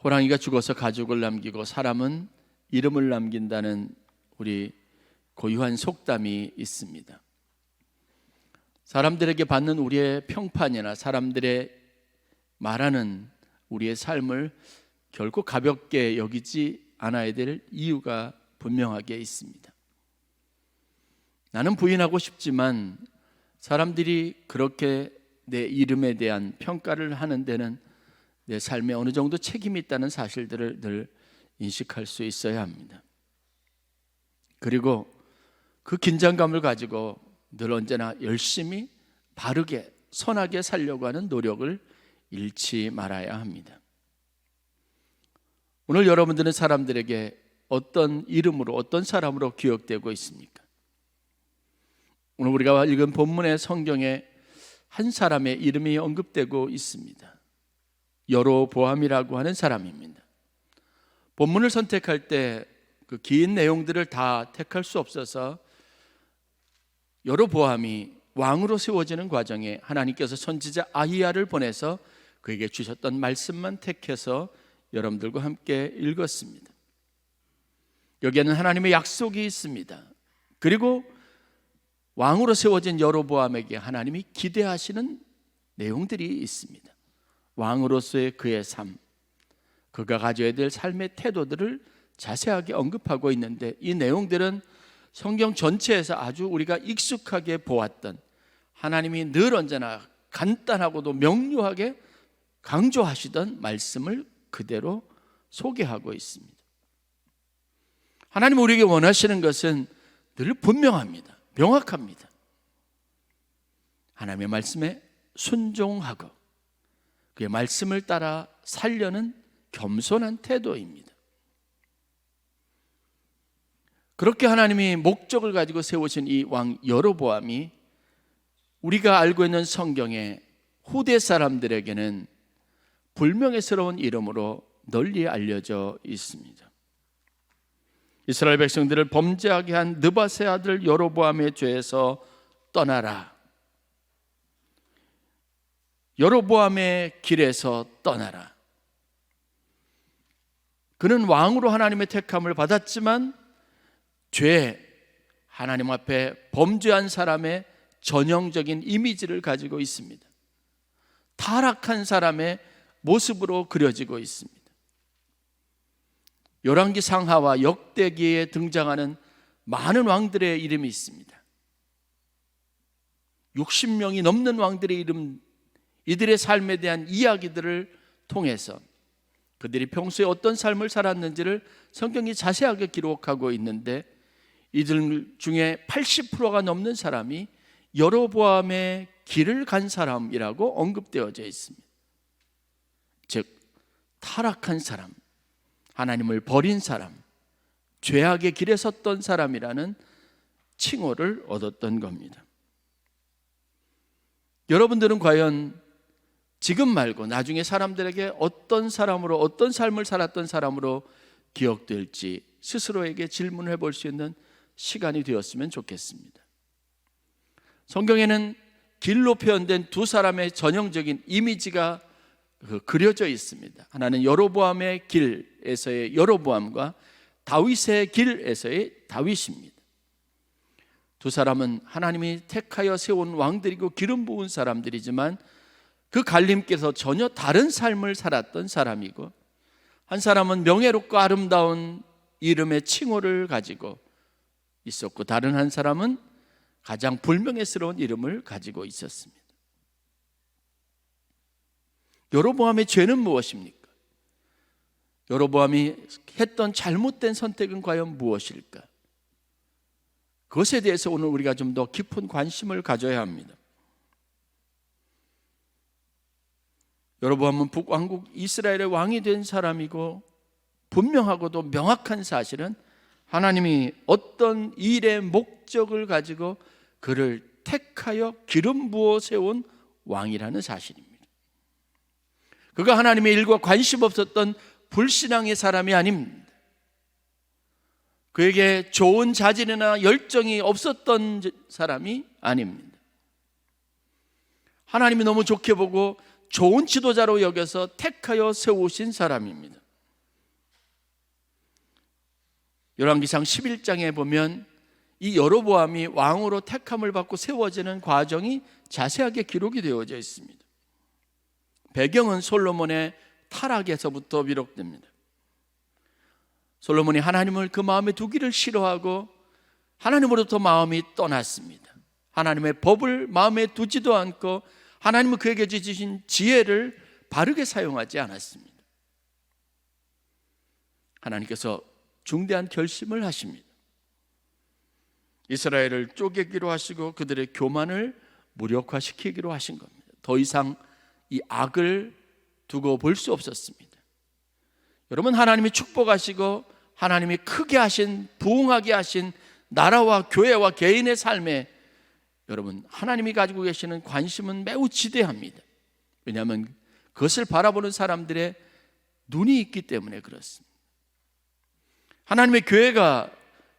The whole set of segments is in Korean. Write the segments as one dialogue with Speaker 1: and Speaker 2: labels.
Speaker 1: 호랑이가 죽어서 가죽을 남기고 사람은 이름을 남긴다는 우리 고유한 속담이 있습니다. 사람들에게 받는 우리의 평판이나 사람들의 말하는 우리의 삶을 결코 가볍게 여기지 않아야 될 이유가 분명하게 있습니다. 나는 부인하고 싶지만 사람들이 그렇게 내 이름에 대한 평가를 하는 데는 내 삶에 어느 정도 책임이 있다는 사실들을 늘 인식할 수 있어야 합니다. 그리고 그 긴장감을 가지고 늘 언제나 열심히 바르게 선하게 살려고 하는 노력을 잃지 말아야 합니다. 오늘 여러분들은 사람들에게 어떤 이름으로 어떤 사람으로 기억되고 있습니까? 오늘 우리가 읽은 본문의 성경에 한 사람의 이름이 언급되고 있습니다. 여로보암이라고 하는 사람입니다. 본문을 선택할 때 그 긴 내용들을 다 택할 수 없어서 여로보암이 왕으로 세워지는 과정에 하나님께서 선지자 아히야를 보내서 그에게 주셨던 말씀만 택해서 여러분들과 함께 읽었습니다. 여기에는 하나님의 약속이 있습니다. 그리고 왕으로 세워진 여로보암에게 하나님이 기대하시는 내용들이 있습니다. 왕으로서의 그의 삶, 그가 가져야 될 삶의 태도들을 자세하게 언급하고 있는데, 이 내용들은 성경 전체에서 아주 우리가 익숙하게 보았던, 하나님이 늘 언제나 간단하고도 명료하게 강조하시던 말씀을 그대로 소개하고 있습니다. 하나님 우리에게 원하시는 것은 늘 분명합니다. 명확합니다. 하나님의 말씀에 순종하고 그의 말씀을 따라 살려는 겸손한 태도입니다. 그렇게 하나님이 목적을 가지고 세우신 이 왕 여로보암이 우리가 알고 있는 성경의 후대 사람들에게는 불명예스러운 이름으로 널리 알려져 있습니다. 이스라엘 백성들을 범죄하게 한 느밧의 아들 여로보암의 죄에서 떠나라, 여로보암의 길에서 떠나라. 그는 왕으로 하나님의 택함을 받았지만 죄, 하나님 앞에 범죄한 사람의 전형적인 이미지를 가지고 있습니다. 타락한 사람의 모습으로 그려지고 있습니다. 열왕기 상하와 역대기에 등장하는 많은 왕들의 이름이 있습니다. 60명이 넘는 왕들의 이름, 이들의 삶에 대한 이야기들을 통해서 그들이 평소에 어떤 삶을 살았는지를 성경이 자세하게 기록하고 있는데, 이들 중에 80%가 넘는 사람이 여로보암의 길을 간 사람이라고 언급되어져 있습니다. 즉 타락한 사람, 하나님을 버린 사람, 죄악의 길에 섰던 사람이라는 칭호를 얻었던 겁니다. 여러분들은 과연 지금 말고 나중에 사람들에게 어떤 사람으로, 어떤 삶을 살았던 사람으로 기억될지 스스로에게 질문해 볼 수 있는 시간이 되었으면 좋겠습니다. 성경에는 길로 표현된 두 사람의 전형적인 이미지가 그려져 있습니다. 하나는 여로보암의 길에서의 여로보암과 다윗의 길에서의 다윗입니다. 두 사람은 하나님이 택하여 세운 왕들이고 기름 부은 사람들이지만 그 갈림길에서 전혀 다른 삶을 살았던 사람이고, 한 사람은 명예롭고 아름다운 이름의 칭호를 가지고 있었고, 다른 한 사람은 가장 불명예스러운 이름을 가지고 있었습니다. 여로보암의 죄는 무엇입니까? 여로보암이 했던 잘못된 선택은 과연 무엇일까? 그것에 대해서 오늘 우리가 좀 더 깊은 관심을 가져야 합니다. 여로보암은 북왕국 이스라엘의 왕이 된 사람이고, 분명하고도 명확한 사실은 하나님이 어떤 일의 목적을 가지고 그를 택하여 기름 부어 세운 왕이라는 사실입니다. 그가 하나님의 일과 관심 없었던 불신앙의 사람이 아닙니다. 그에게 좋은 자질이나 열정이 없었던 사람이 아닙니다. 하나님이 너무 좋게 보고 좋은 지도자로 여겨서 택하여 세우신 사람입니다. 열왕기상 11장에 보면 이 여로보암이 왕으로 택함을 받고 세워지는 과정이 자세하게 기록이 되어져 있습니다. 배경은 솔로몬의 타락에서부터 비롯됩니다. 솔로몬이 하나님을 그 마음에 두기를 싫어하고 하나님으로부터 마음이 떠났습니다. 하나님의 법을 마음에 두지도 않고 하나님은 그에게 주신 지혜를 바르게 사용하지 않았습니다. 하나님께서 중대한 결심을 하십니다. 이스라엘을 쪼개기로 하시고 그들의 교만을 무력화시키기로 하신 겁니다. 더 이상 이 악을 두고 볼 수 없었습니다. 여러분, 하나님이 축복하시고 하나님이 크게 하신, 부흥하게 하신 나라와 교회와 개인의 삶에 여러분, 하나님이 가지고 계시는 관심은 매우 지대합니다. 왜냐하면 그것을 바라보는 사람들의 눈이 있기 때문에 그렇습니다. 하나님의 교회가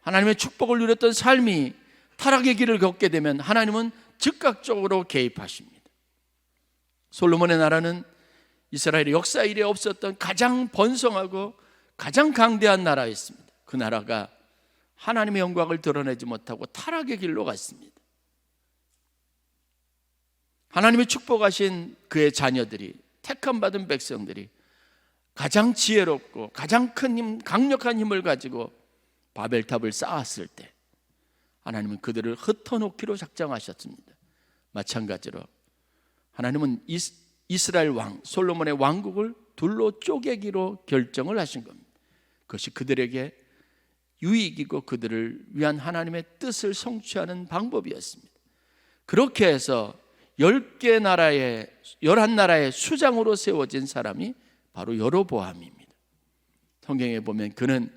Speaker 1: 하나님의 축복을 누렸던 삶이 타락의 길을 걷게 되면 하나님은 즉각적으로 개입하십니다. 솔로몬의 나라는 이스라엘의 역사 이래 없었던 가장 번성하고 가장 강대한 나라였습니다. 그 나라가 하나님의 영광을 드러내지 못하고 타락의 길로 갔습니다. 하나님의 축복하신 그의 자녀들이, 택함받은 백성들이 가장 지혜롭고 가장 큰 힘, 강력한 힘을 가지고 바벨탑을 쌓았을 때 하나님은 그들을 흩어놓기로 작정하셨습니다. 마찬가지로 하나님은 이스라엘 왕 솔로몬의 왕국을 둘로 쪼개기로 결정을 하신 겁니다. 그것이 그들에게 유익이고 그들을 위한 하나님의 뜻을 성취하는 방법이었습니다. 그렇게 해서 10개 나라의 11나라의 수장으로 세워진 사람이 바로 여로보암입니다. 성경에 보면 그는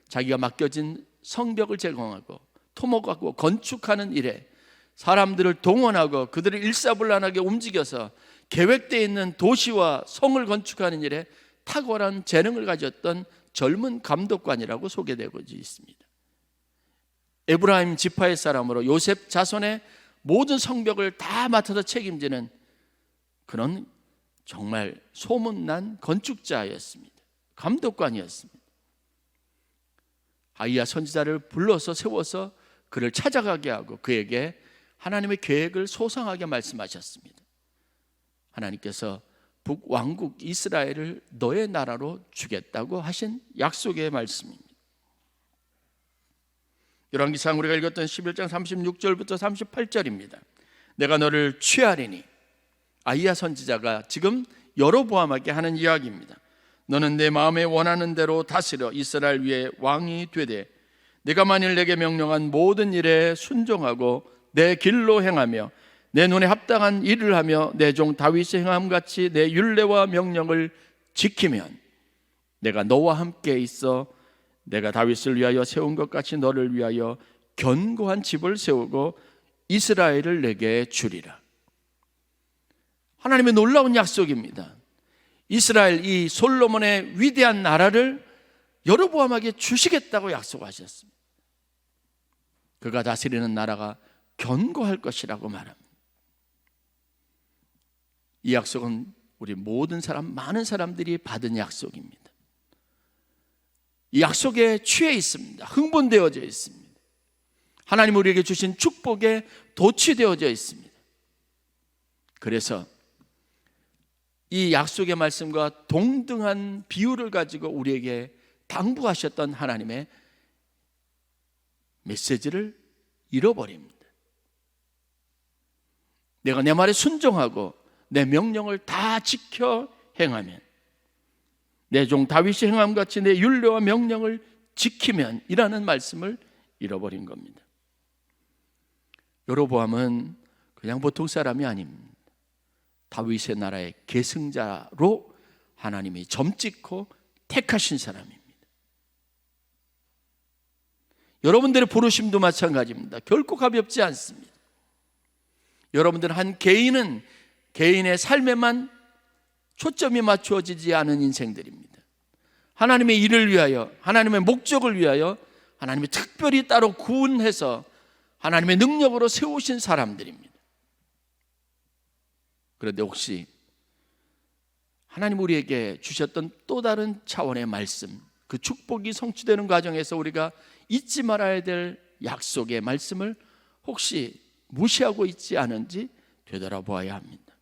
Speaker 1: 자기가 맡겨진 성벽을 제공하고 토목하고 건축하는 일에 사람들을 동원하고 그들을 일사불란하게 움직여서 계획되어 있는 도시와 성을 건축하는 일에 탁월한 재능을 가졌던 젊은 감독관이라고 소개되고 있습니다. 에브라임 지파의 사람으로 요셉 자손의 모든 성벽을 다 맡아서 책임지는 그런 정말 소문난 건축자였습니다. 감독관이었습니다. 아이야 선지자를 불러서 세워서 그를 찾아가게 하고 그에게 하나님의 계획을 소상하게 말씀하셨습니다. 하나님께서 북왕국 이스라엘을 너의 나라로 주겠다고 하신 약속의 말씀입니다. 열왕기상 우리가 읽었던 11장 36절부터 38절입니다. 내가 너를 취하리니, 아이야 선지자가 지금 여로보암에게 하는 이야기입니다. 너는 내 마음에 원하는 대로 다스려 이스라엘 위에 왕이 되되 내가 만일 내게 명령한 모든 일에 순종하고 내 길로 행하며 내 눈에 합당한 일을 하며 내 종 다윗의 행함같이 내 율례와 명령을 지키면 내가 너와 함께 있어 내가 다윗을 위하여 세운 것 같이 너를 위하여 견고한 집을 세우고 이스라엘을 내게 주리라. 하나님의 놀라운 약속입니다. 이스라엘, 이 솔로몬의 위대한 나라를 여로보암에게 주시겠다고 약속하셨습니다. 그가 다스리는 나라가 견고할 것이라고 말합니다. 이 약속은 우리 모든 사람, 많은 사람들이 받은 약속입니다. 이 약속에 취해 있습니다. 흥분되어져 있습니다. 하나님 우리에게 주신 축복에 도취되어져 있습니다. 그래서 이 약속의 말씀과 동등한 비율을 가지고 우리에게 당부하셨던 하나님의 메시지를 잃어버립니다. 내가 내 말에 순종하고 내 명령을 다 지켜 행하면, 내 종 다윗이 행함같이 내 율례와 명령을 지키면 이라는 말씀을 잃어버린 겁니다. 여로보암은 그냥 보통 사람이 아닙니다. 다윗의 나라의 계승자로 하나님이 점찍고 택하신 사람입니다. 여러분들의 부르심도 마찬가지입니다. 결코 가볍지 않습니다. 여러분들 한 개인은 개인의 삶에만 초점이 맞추어지지 않은 인생들입니다. 하나님의 일을 위하여, 하나님의 목적을 위하여 하나님이 특별히 따로 구원해서 하나님의 능력으로 세우신 사람들입니다. 그런데 혹시 하나님 우리에게 주셨던 또 다른 차원의 말씀, 그 축복이 성취되는 과정에서 우리가 잊지 말아야 될 약속의 말씀을 혹시 무시하고 있지 않은지 되돌아보아야 합니다.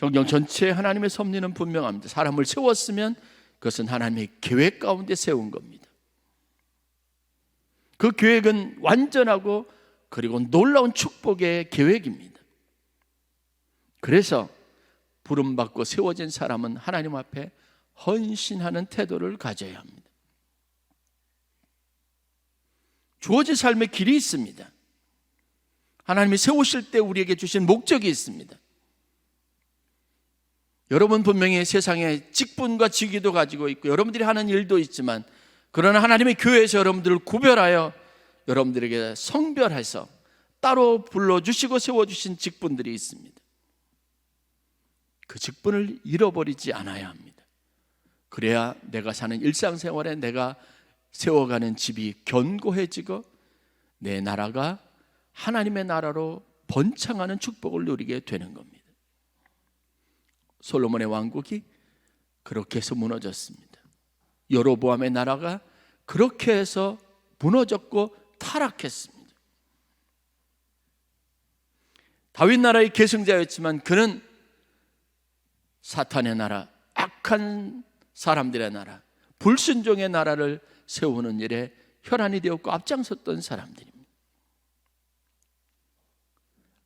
Speaker 1: 성경 전체에 하나님의 섭리는 분명합니다. 사람을 세웠으면 그것은 하나님의 계획 가운데 세운 겁니다. 그 계획은 완전하고 그리고 놀라운 축복의 계획입니다. 그래서 부름받고 세워진 사람은 하나님 앞에 헌신하는 태도를 가져야 합니다. 주어진 삶의 길이 있습니다. 하나님이 세우실 때 우리에게 주신 목적이 있습니다. 여러분 분명히 세상에 직분과 직위도 가지고 있고 여러분들이 하는 일도 있지만, 그러나 하나님의 교회에서 여러분들을 구별하여 여러분들에게 성별해서 따로 불러주시고 세워주신 직분들이 있습니다. 그 직분을 잃어버리지 않아야 합니다. 그래야 내가 사는 일상생활에 내가 세워가는 집이 견고해지고 내 나라가 하나님의 나라로 번창하는 축복을 누리게 되는 겁니다. 솔로몬의 왕국이 그렇게 해서 무너졌습니다. 여로보암의 나라가 그렇게 해서 무너졌고 타락했습니다. 다윗 나라의 계승자였지만 그는 사탄의 나라, 악한 사람들의 나라, 불순종의 나라를 세우는 일에 혈안이 되었고 앞장섰던 사람들입니다.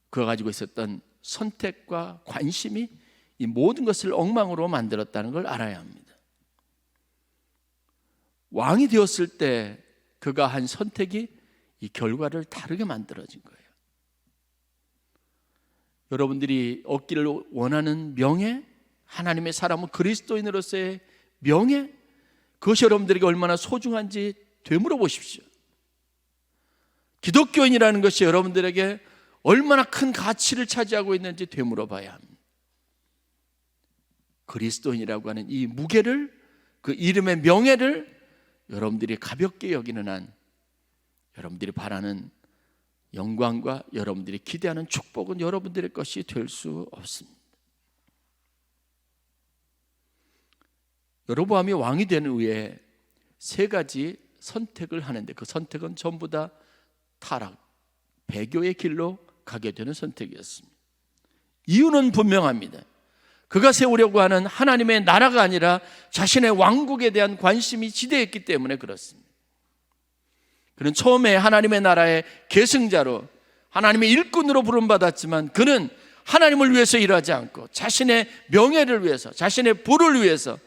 Speaker 1: 그가 가지고 있었던 선택과 관심이 이 모든 것을 엉망으로 만들었다는 걸 알아야 합니다. 왕이 되었을 때 그가 한 선택이 이 결과를 다르게 만들어진 거예요. 여러분들이 얻기를 원하는 명예, 하나님의 사람은 그리스도인으로서의 명예, 그것이 여러분들에게 얼마나 소중한지 되물어 보십시오. 기독교인이라는 것이 여러분들에게 얼마나 큰 가치를 차지하고 있는지 되물어 봐야 합니다. 그리스도인이라고 하는 이 무게를, 그 이름의 명예를 여러분들이 가볍게 여기는 한 여러분들이 바라는 영광과 여러분들이 기대하는 축복은 여러분들의 것이 될 수 없습니다. 여로보암이 왕이 된 후에 세 가지 선택을 하는데 그 선택은 전부 다 타락, 배교의 길로 가게 되는 선택이었습니다. 이유는 분명합니다. 그가 세우려고 하는 하나님의 나라가 아니라 자신의 왕국에 대한 관심이 지대했기 때문에 그렇습니다. 그는 처음에 하나님의 나라의 계승자로 하나님의 일꾼으로 부름받았지만 그는 하나님을 위해서 일하지 않고 자신의 명예를 위해서, 자신의 부를 위해서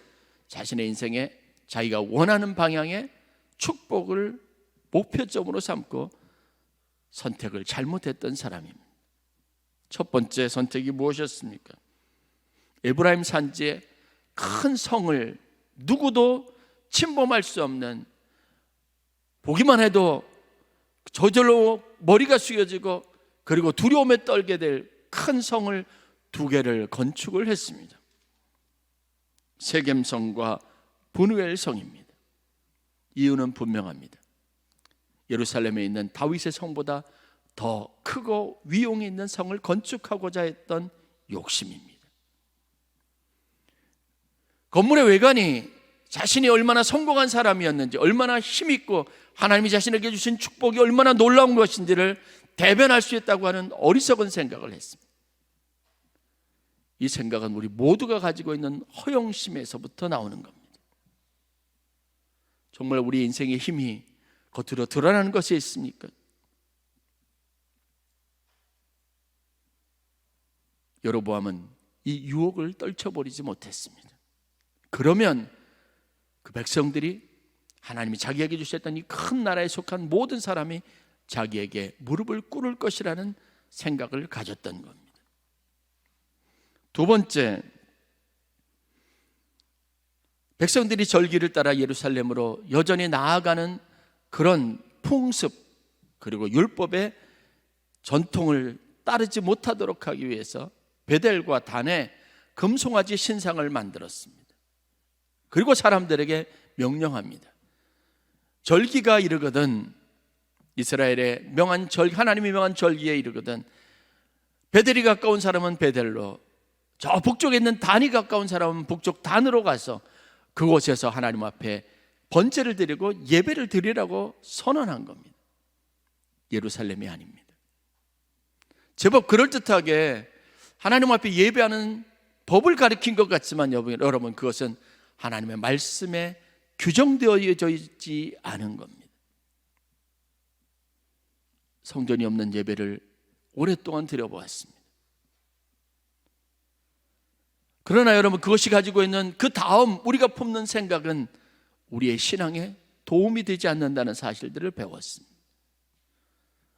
Speaker 1: 자신의 인생에 자기가 원하는 방향의 축복을 목표점으로 삼고 선택을 잘못했던 사람입니다. 첫 번째 선택이 무엇이었습니까? 에브라임 산지에 큰 성을 누구도 침범할 수 없는, 보기만 해도 저절로 머리가 숙여지고 그리고 두려움에 떨게 될 큰 성을 2개를 건축을 했습니다. 세겜성과 브누엘 성입니다. 이유는 분명합니다. 예루살렘에 있는 다윗의 성보다 더 크고 위용이 있는 성을 건축하고자 했던 욕심입니다. 건물의 외관이 자신이 얼마나 성공한 사람이었는지, 얼마나 힘있고 하나님이 자신에게 주신 축복이 얼마나 놀라운 것인지를 대변할 수 있다고 하는 어리석은 생각을 했습니다. 이 생각은 우리 모두가 가지고 있는 허영심에서부터 나오는 겁니다. 정말 우리 인생의 힘이 겉으로 드러나는 것이 있습니까? 여로보암은 이 유혹을 떨쳐버리지 못했습니다. 그러면 그 백성들이 하나님이 자기에게 주셨던 이 큰 나라에 속한 모든 사람이 자기에게 무릎을 꿇을 것이라는 생각을 가졌던 겁니다. 두 번째, 백성들이 절기를 따라 예루살렘으로 여전히 나아가는 그런 풍습 그리고 율법의 전통을 따르지 못하도록 하기 위해서 베델과 단에 금송아지 신상을 만들었습니다. 그리고 사람들에게 명령합니다. 절기가 이르거든, 이스라엘의 명한 절기, 하나님이 명한 절기에 이르거든 베델이 가까운 사람은 베델로, 저 북쪽에 있는 단이 가까운 사람은 북쪽 단으로 가서 그곳에서 하나님 앞에 번제를 드리고 예배를 드리라고 선언한 겁니다. 예루살렘이 아닙니다. 제법 그럴듯하게 하나님 앞에 예배하는 법을 가리킨 것 같지만 여러분, 그것은 하나님의 말씀에 규정되어져 있지 않은 겁니다. 성전이 없는 예배를 오랫동안 드려보았습니다. 그러나 여러분, 그것이 가지고 있는 그 다음 우리가 품는 생각은 우리의 신앙에 도움이 되지 않는다는 사실들을 배웠습니다.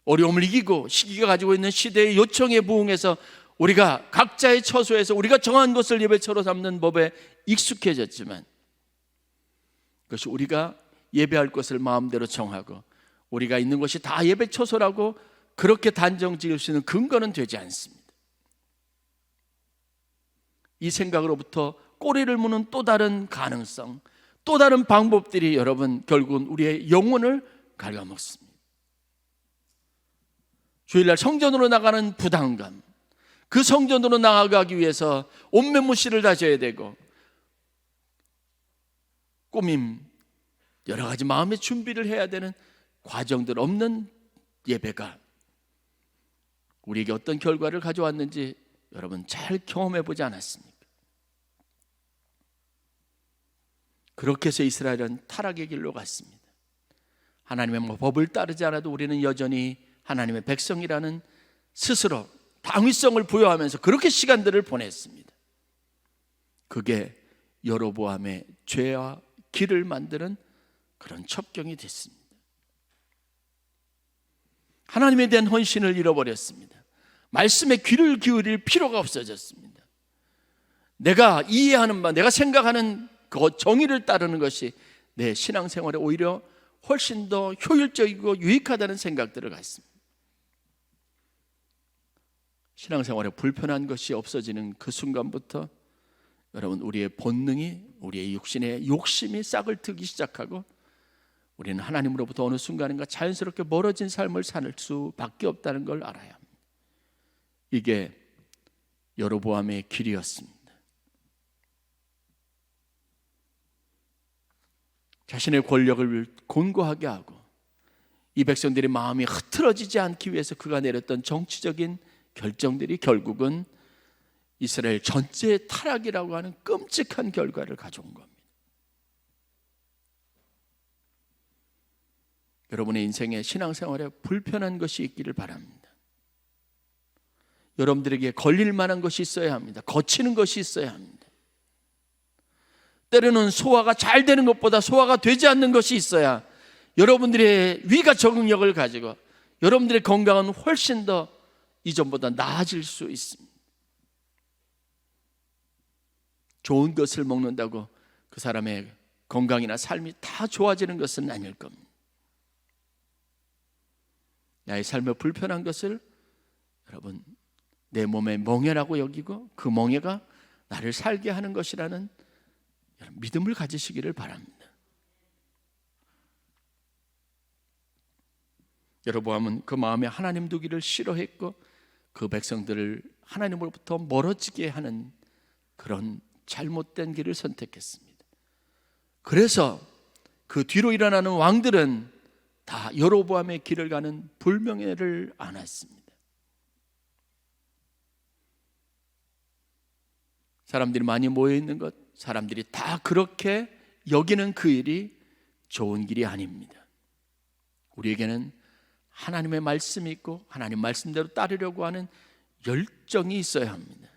Speaker 1: 어려움을 이기고 시기가 가지고 있는 시대의 요청에 부응해서 우리가 각자의 처소에서 우리가 정한 것을 예배처로 삼는 법에 익숙해졌지만, 그것이 우리가 예배할 것을 마음대로 정하고 우리가 있는 것이 다 예배 처소라고 그렇게 단정 지을 수 있는 근거는 되지 않습니다. 이 생각으로부터 꼬리를 무는 또 다른 가능성, 또 다른 방법들이 여러분, 결국은 우리의 영혼을 갉아먹습니다. 주일날 성전으로 나가는 부담감, 그 성전으로 나아가기 위해서 옷매무시를 다져야 되고 꾸밈, 여러 가지 마음의 준비를 해야 되는 과정들 없는 예배가 우리에게 어떤 결과를 가져왔는지 여러분 잘 경험해 보지 않았습니까? 그렇게 해서 이스라엘은 타락의 길로 갔습니다. 하나님의 법을 따르지 않아도 우리는 여전히 하나님의 백성이라는 스스로 당위성을 부여하면서 그렇게 시간들을 보냈습니다. 그게 여로보암의 죄와 길을 만드는 그런 첩경이 됐습니다. 하나님에 대한 헌신을 잃어버렸습니다. 말씀에 귀를 기울일 필요가 없어졌습니다. 내가 이해하는 바, 내가 생각하는 그 정의를 따르는 것이 내 신앙생활에 오히려 훨씬 더 효율적이고 유익하다는 생각들을 갖습니다. 신앙생활에 불편한 것이 없어지는 그 순간부터 여러분, 우리의 본능이, 우리의 육신의 욕심이 싹을 트기 시작하고 우리는 하나님으로부터 어느 순간인가 자연스럽게 멀어진 삶을 살 수밖에 없다는 걸 알아야 합니다. 이게 여로보암의 길이었습니다. 자신의 권력을 곤고하게 하고 이 백성들의 마음이 흐트러지지 않기 위해서 그가 내렸던 정치적인 결정들이 결국은 이스라엘 전체의 타락이라고 하는 끔찍한 결과를 가져온 겁니다. 여러분의 인생에 신앙생활에 불편한 것이 있기를 바랍니다. 여러분들에게 걸릴 만한 것이 있어야 합니다. 거치는 것이 있어야 합니다. 때로는 소화가 잘 되는 것보다 소화가 되지 않는 것이 있어야 여러분들의 위가 적응력을 가지고 여러분들의 건강은 훨씬 더 이전보다 나아질 수 있습니다. 좋은 것을 먹는다고 그 사람의 건강이나 삶이 다 좋아지는 것은 아닐 겁니다. 나의 삶에 불편한 것을 여러분, 내 몸의 멍해라고 여기고 그 멍해가 나를 살게 하는 것이라는 믿음을 가지시기를 바랍니다. 여로보암은 그 마음에 하나님 두기를 싫어했고 그 백성들을 하나님으로부터 멀어지게 하는 그런 잘못된 길을 선택했습니다. 그래서 그 뒤로 일어나는 왕들은 다 여로보암의 길을 가는 불명예를 안았습니다. 사람들이 많이 모여 있는 것, 사람들이 다 그렇게 여기는 그 일이 좋은 길이 아닙니다. 우리에게는 하나님의 말씀이 있고 하나님 말씀대로 따르려고 하는 열정이 있어야 합니다.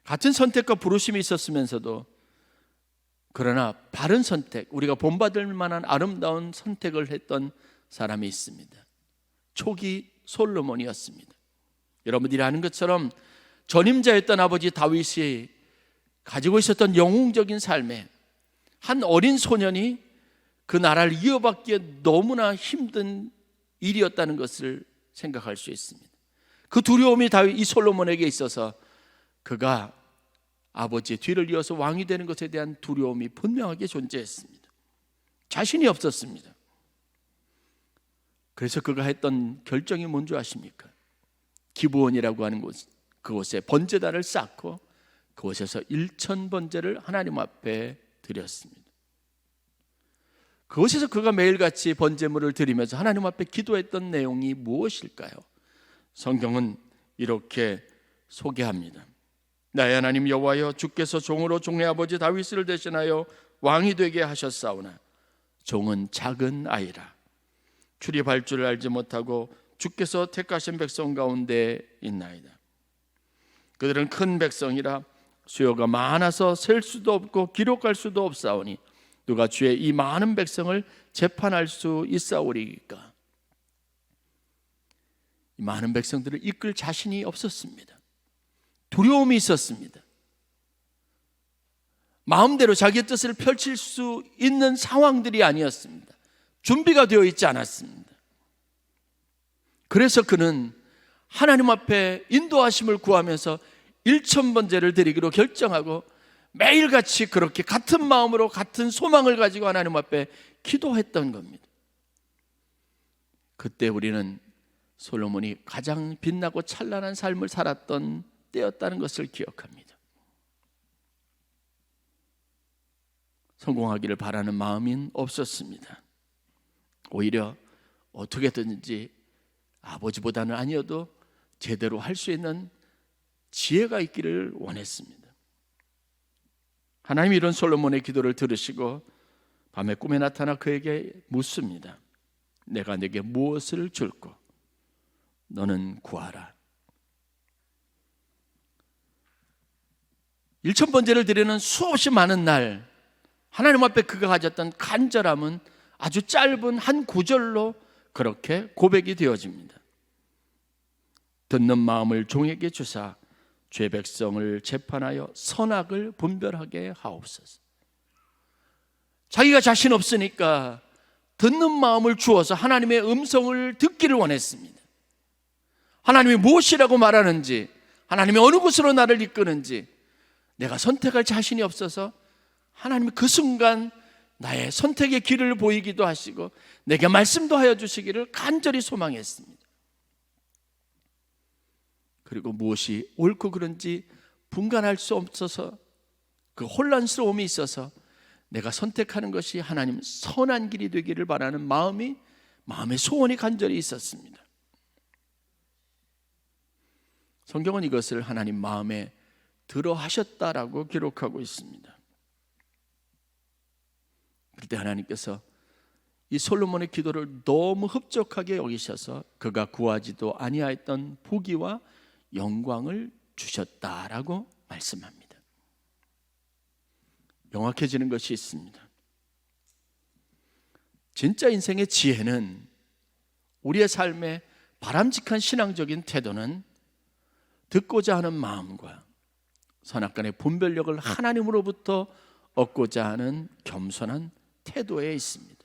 Speaker 1: 같은 선택과 부르심이 있었으면서도 그러나 바른 선택, 우리가 본받을 만한 아름다운 선택을 했던 사람이 있습니다. 초기 솔로몬이었습니다. 여러분들이 아는 것처럼 전임자였던 아버지 다윗이 가지고 있었던 영웅적인 삶에 한 어린 소년이 그 나라를 이어받기에 너무나 힘든 일이었다는 것을 생각할 수 있습니다. 그 두려움이 다윗 이 솔로몬에게 있어서 그가 아버지의 뒤를 이어서 왕이 되는 것에 대한 두려움이 분명하게 존재했습니다. 자신이 없었습니다. 그래서 그가 했던 결정이 뭔지 아십니까? 기브온이라고 하는 곳, 그곳에 번제단을 쌓고 그곳에서 1000번제를 하나님 앞에 드렸습니다. 그곳에서 그가 매일같이 번제물을 드리면서 하나님 앞에 기도했던 내용이 무엇일까요? 성경은 이렇게 소개합니다. 나의 하나님 여호와여, 주께서 종으로 종의 아버지 다윗을 대신하여 왕이 되게 하셨사오나 종은 작은 아이라 출입할 줄 알지 못하고 주께서 택하신 백성 가운데 있나이다. 그들은 큰 백성이라 수요가 많아서 셀 수도 없고 기록할 수도 없사오니 누가 주의 이 많은 백성을 재판할 수 있사오리이까. 이 많은 백성들을 이끌 자신이 없었습니다. 두려움이 있었습니다. 마음대로 자기의 뜻을 펼칠 수 있는 상황들이 아니었습니다. 준비가 되어 있지 않았습니다. 그래서 그는 하나님 앞에 인도하심을 구하면서 1000번제를 드리기로 결정하고 매일같이 그렇게 같은 마음으로 같은 소망을 가지고 하나님 앞에 기도했던 겁니다. 그때 우리는 솔로몬이 가장 빛나고 찬란한 삶을 살았던 때였다는 것을 기억합니다. 성공하기를 바라는 마음은 없었습니다. 오히려 어떻게든지 아버지보다는 아니어도 제대로 할 수 있는 지혜가 있기를 원했습니다. 하나님이 이런 솔로몬의 기도를 들으시고 밤에 꿈에 나타나 그에게 묻습니다. 내가 네게 무엇을 줄고 너는 구하라. 1000번제를 드리는 수없이 많은 날 하나님 앞에 그가 가졌던 간절함은 아주 짧은 한 구절로 그렇게 고백이 되어집니다. 듣는 마음을 종에게 주사 죄 백성을 재판하여 선악을 분별하게 하옵소서. 자기가 자신 없으니까 듣는 마음을 주어서 하나님의 음성을 듣기를 원했습니다. 하나님이 무엇이라고 말하는지, 하나님이 어느 곳으로 나를 이끄는지 내가 선택할 자신이 없어서 하나님이 그 순간 나의 선택의 길을 보이기도 하시고 내게 말씀도 하여 주시기를 간절히 소망했습니다. 그리고 무엇이 옳고 그른지 분간할 수 없어서 그 혼란스러움이 있어서 내가 선택하는 것이 하나님 선한 길이 되기를 바라는 마음의 소원이 간절히 있었습니다. 성경은 이것을 하나님 마음에 들어 하셨다라고 기록하고 있습니다. 그때 하나님께서 이 솔로몬의 기도를 너무 흡족하게 여기셔서 그가 구하지도 아니하였던 부귀와 영광을 주셨다라고 말씀합니다. 명확해지는 것이 있습니다. 진짜 인생의 지혜는, 우리의 삶의 바람직한 신앙적인 태도는 듣고자 하는 마음과 선악간의 분별력을 하나님으로부터 얻고자 하는 겸손한 태도에 있습니다.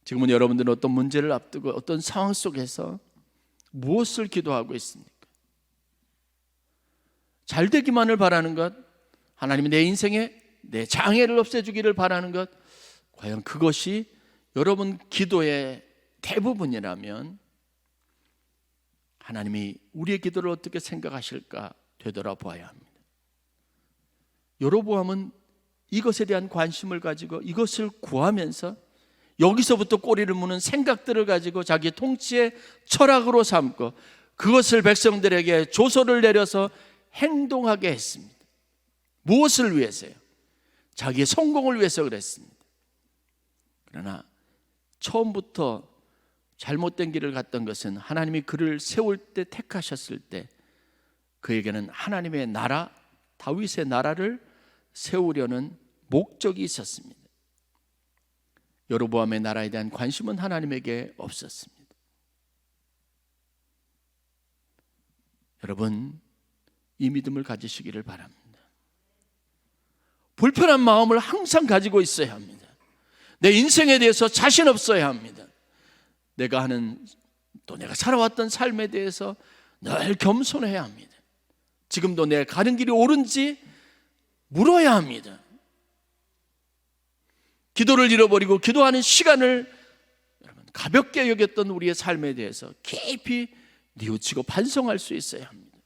Speaker 1: 지금은 여러분들은 어떤 문제를 앞두고 어떤 상황 속에서 무엇을 기도하고 있습니까? 잘 되기만을 바라는 것, 하나님이 내 인생에 내 장애를 없애주기를 바라는 것, 과연 그것이 여러분 기도의 대부분이라면 하나님이 우리의 기도를 어떻게 생각하실까 되돌아봐야 합니다. 여로보암은 이것에 대한 관심을 가지고 이것을 구하면서 여기서부터 꼬리를 무는 생각들을 가지고 자기 통치의 철학으로 삼고 그것을 백성들에게 조서를 내려서 행동하게 했습니다. 무엇을 위해서요? 자기의 성공을 위해서 그랬습니다. 그러나 처음부터 잘못된 길을 갔던 것은 하나님이 그를 세울 때, 택하셨을 때 그에게는 하나님의 나라, 다윗의 나라를 세우려는 목적이 있었습니다. 여로보암의 나라에 대한 관심은 하나님에게 없었습니다. 여러분, 이 믿음을 가지시기를 바랍니다. 불편한 마음을 항상 가지고 있어야 합니다. 내 인생에 대해서 자신 없어야 합니다. 내가 하는, 또 내가 살아왔던 삶에 대해서 늘 겸손해야 합니다. 지금도 내 가는 길이 옳은지 물어야 합니다. 기도를 잃어버리고 기도하는 시간을 가볍게 여겼던 우리의 삶에 대해서 깊이 뉘우치고 반성할 수 있어야 합니다.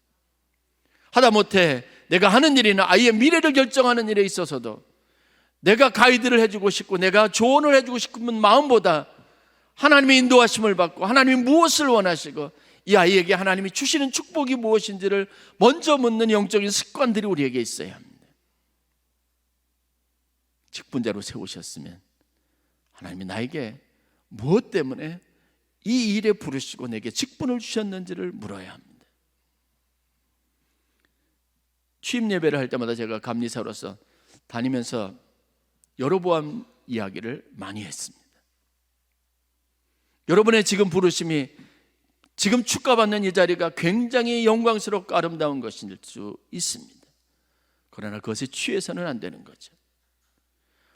Speaker 1: 하다못해 내가 하는 일이나 아이의 미래를 결정하는 일에 있어서도 내가 가이드를 해주고 싶고 내가 조언을 해주고 싶은 마음보다 하나님의 인도하심을 받고 하나님이 무엇을 원하시고 이 아이에게 하나님이 주시는 축복이 무엇인지를 먼저 묻는 영적인 습관들이 우리에게 있어야 합니다. 직분자로 세우셨으면 하나님이 나에게 무엇 때문에 이 일에 부르시고 내게 직분을 주셨는지를 물어야 합니다. 취임 예배를 할 때마다 제가 감리사로서 다니면서 여로보암 이야기를 많이 했습니다. 여러분의 지금 부르심이 지금 축가받는 이 자리가 굉장히 영광스럽고 아름다운 것일 수 있습니다. 그러나 그것에 취해서는 안 되는 거죠.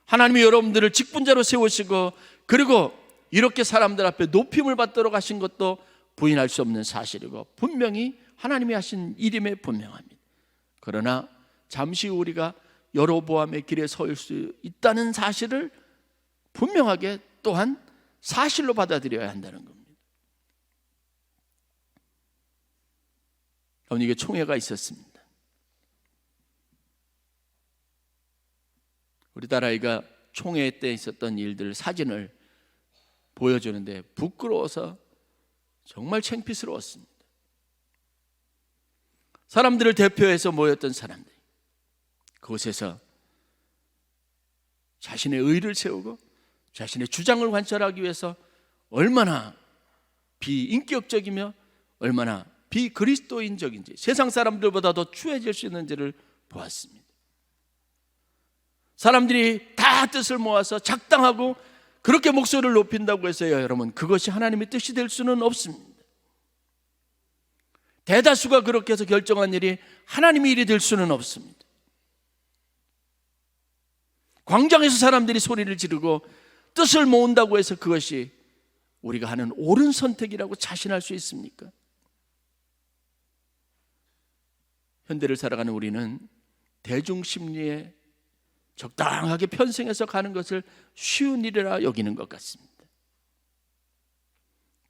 Speaker 1: 하나님이 여러분들을 직분자로 세우시고 그리고 이렇게 사람들 앞에 높임을 받도록 하신 것도 부인할 수 없는 사실이고 분명히 하나님이 하신 일임에 분명합니다. 그러나 잠시 후 우리가 여로보암의 길에 설 수 있다는 사실을 분명하게 또한 사실로 받아들여야 한다는 겁니다. 이게 총회가 있었습니다. 우리 딸아이가 총회 때 있었던 일들 사진을 보여주는데 부끄러워서 정말 창피스러웠습니다. 사람들을 대표해서 모였던 사람들, 그곳에서 자신의 의를 세우고 자신의 주장을 관철하기 위해서 얼마나 비인격적이며 얼마나 비그리스도인적인지, 세상 사람들보다 더 추해질 수 있는지를 보았습니다. 사람들이 다 뜻을 모아서 작당하고 그렇게 목소리를 높인다고 해서요, 여러분, 그것이 하나님의 뜻이 될 수는 없습니다. 대다수가 그렇게 해서 결정한 일이 하나님의 일이 될 수는 없습니다. 광장에서 사람들이 소리를 지르고 뜻을 모은다고 해서 그것이 우리가 하는 옳은 선택이라고 자신할 수 있습니까? 현대를 살아가는 우리는 대중심리에 적당하게 편승해서 가는 것을 쉬운 일이라 여기는 것 같습니다.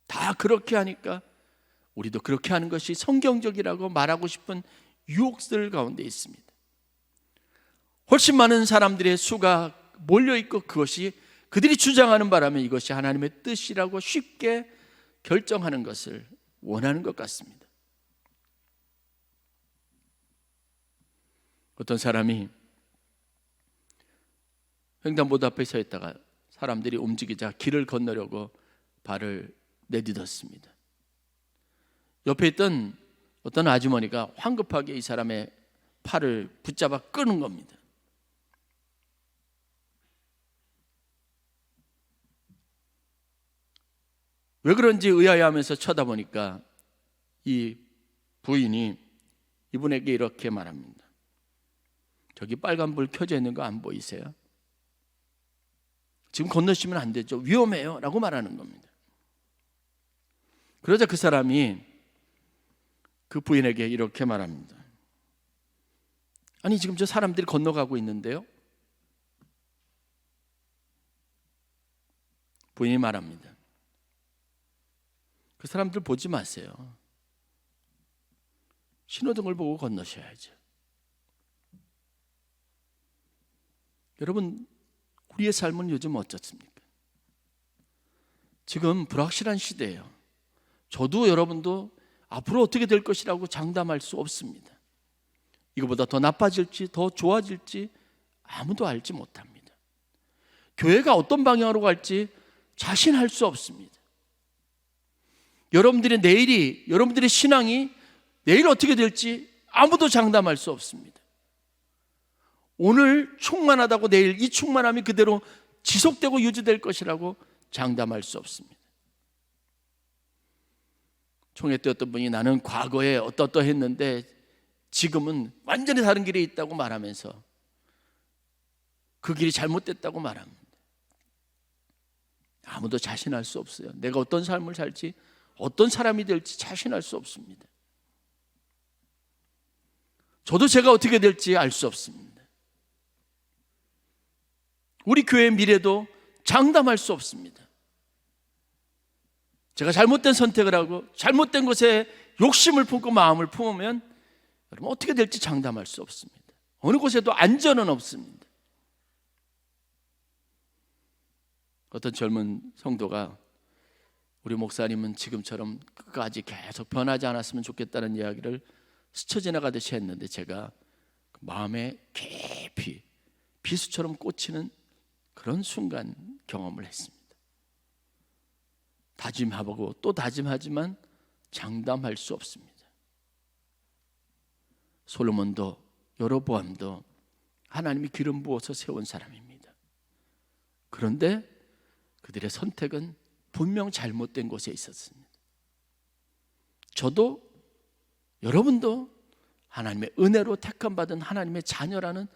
Speaker 1: 다 그렇게 하니까 우리도 그렇게 하는 것이 성경적이라고 말하고 싶은 유혹들 가운데 있습니다. 훨씬 많은 사람들의 수가 몰려있고 그것이 그들이 주장하는 바람에 이것이 하나님의 뜻이라고 쉽게 결정하는 것을 원하는 것 같습니다. 어떤 사람이 횡단보도 앞에 서 있다가 사람들이 움직이자 길을 건너려고 발을 내딛었습니다. 옆에 있던 어떤 아주머니가 황급하게 이 사람의 팔을 붙잡아 끄는 겁니다. 왜 그런지 의아해하면서 쳐다보니까 이 부인이 이분에게 이렇게 말합니다. 저기 빨간 불 켜져 있는 거 안 보이세요? 지금 건너시면 안 되죠. 위험해요 라고 말하는 겁니다. 그러자 그 사람이 그 부인에게 이렇게 말합니다. 아니 지금 저 사람들이 건너가고 있는데요. 부인이 말합니다. 그 사람들 보지 마세요. 신호등을 보고 건너셔야죠. 여러분, 우리의 삶은 요즘 어떻습니까? 지금 불확실한 시대예요. 저도 여러분도 앞으로 어떻게 될 것이라고 장담할 수 없습니다. 이거보다 더 나빠질지 더 좋아질지 아무도 알지 못합니다. 교회가 어떤 방향으로 갈지 자신할 수 없습니다. 여러분들의 내일이, 여러분들의 신앙이 내일 어떻게 될지 아무도 장담할 수 없습니다. 오늘 충만하다고 내일 이 충만함이 그대로 지속되고 유지될 것이라고 장담할 수 없습니다. 총회 때 어떤 분이 나는 과거에 어떠했는데 지금은 완전히 다른 길에 있다고 말하면서 그 길이 잘못됐다고 말합니다. 아무도 자신할 수 없어요. 내가 어떤 삶을 살지 어떤 사람이 될지 자신할 수 없습니다. 저도 제가 어떻게 될지 알 수 없습니다. 우리 교회의 미래도 장담할 수 없습니다. 제가 잘못된 선택을 하고 잘못된 것에 욕심을 품고 마음을 품으면 여러분 어떻게 될지 장담할 수 없습니다. 어느 곳에도 안전은 없습니다. 어떤 젊은 성도가 우리 목사님은 지금처럼 끝까지 계속 변하지 않았으면 좋겠다는 이야기를 스쳐 지나가듯이 했는데 제가 마음에 깊이 비수처럼 꽂히는 그런 순간 경험을 했습니다. 다짐하고 또 다짐하지만 장담할 수 없습니다. 솔로몬도 여로보암도 하나님이 기름 부어서 세운 사람입니다. 그런데 그들의 선택은 분명 잘못된 곳에 있었습니다. 저도 여러분도 하나님의 은혜로 택함받은 하나님의 자녀라는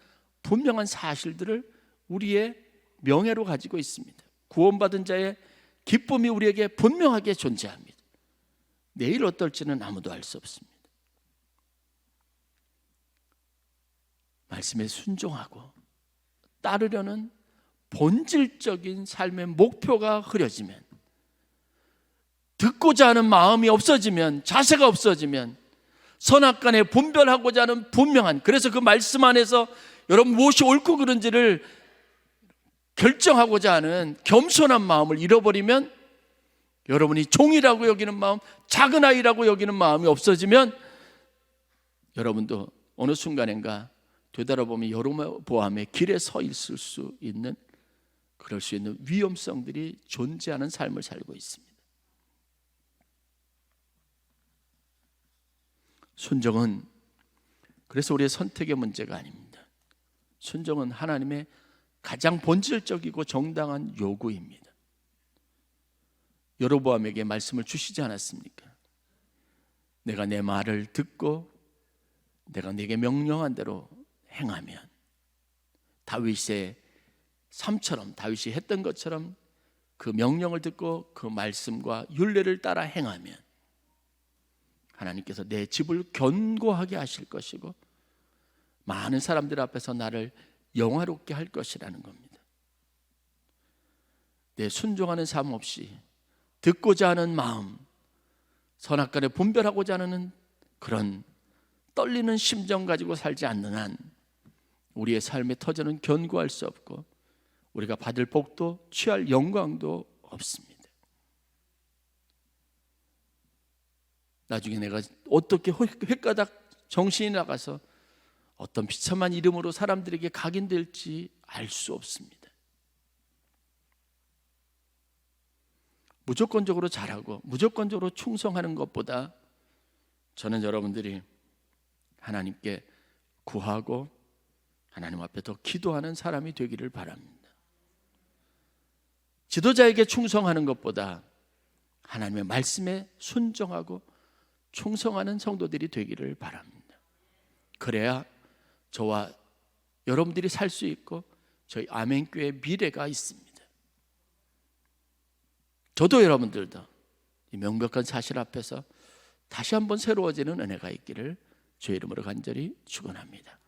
Speaker 1: 분명한 사실들을 우리의 명예로 가지고 있습니다. 구원받은 자의 기쁨이 우리에게 분명하게 존재합니다. 내일 어떨지는 아무도 알 수 없습니다. 말씀에 순종하고 따르려는 본질적인 삶의 목표가 흐려지면, 듣고자 하는 마음이 없어지면, 자세가 없어지면, 선악간에 분별하고자 하는 분명한, 그래서 그 말씀 안에서 여러분 무엇이 옳고 그른지를 결정하고자 하는 겸손한 마음을 잃어버리면, 여러분이 종이라고 여기는 마음, 작은 아이라고 여기는 마음이 없어지면 여러분도 어느 순간인가 되돌아보면 여로보암의 길에 서 있을 수 있는, 그럴 수 있는 위험성들이 존재하는 삶을 살고 있습니다. 순종은 그래서 우리의 선택의 문제가 아닙니다. 순종은 하나님의 가장 본질적이고 정당한 요구입니다. 여로보암에게 말씀을 주시지 않았습니까? 내가 내 말을 듣고 내가 네게 명령한 대로 행하면, 다윗의 삶처럼, 다윗이 했던 것처럼 그 명령을 듣고 그 말씀과 율례를 따라 행하면 하나님께서 내 집을 견고하게 하실 것이고 많은 사람들 앞에서 나를 영화롭게 할 것이라는 겁니다. 내 순종하는 삶 없이 듣고자 하는 마음, 선악간에 분별하고자 하는 그런 떨리는 심정 가지고 살지 않는 한 우리의 삶의 터전은 견고할 수 없고 우리가 받을 복도 취할 영광도 없습니다. 나중에 내가 어떻게 횟가닥 정신이 나가서 어떤 비참한 이름으로 사람들에게 각인될지 알 수 없습니다. 무조건적으로 잘하고 무조건적으로 충성하는 것보다 저는 여러분들이 하나님께 구하고 하나님 앞에 더 기도하는 사람이 되기를 바랍니다. 지도자에게 충성하는 것보다 하나님의 말씀에 순종하고 충성하는 성도들이 되기를 바랍니다. 그래야 저와 여러분들이 살 수 있고 저희 아멘교회의 미래가 있습니다. 저도 여러분들도 이 명백한 사실 앞에서 다시 한번 새로워지는 은혜가 있기를 주의 이름으로 간절히 축원합니다.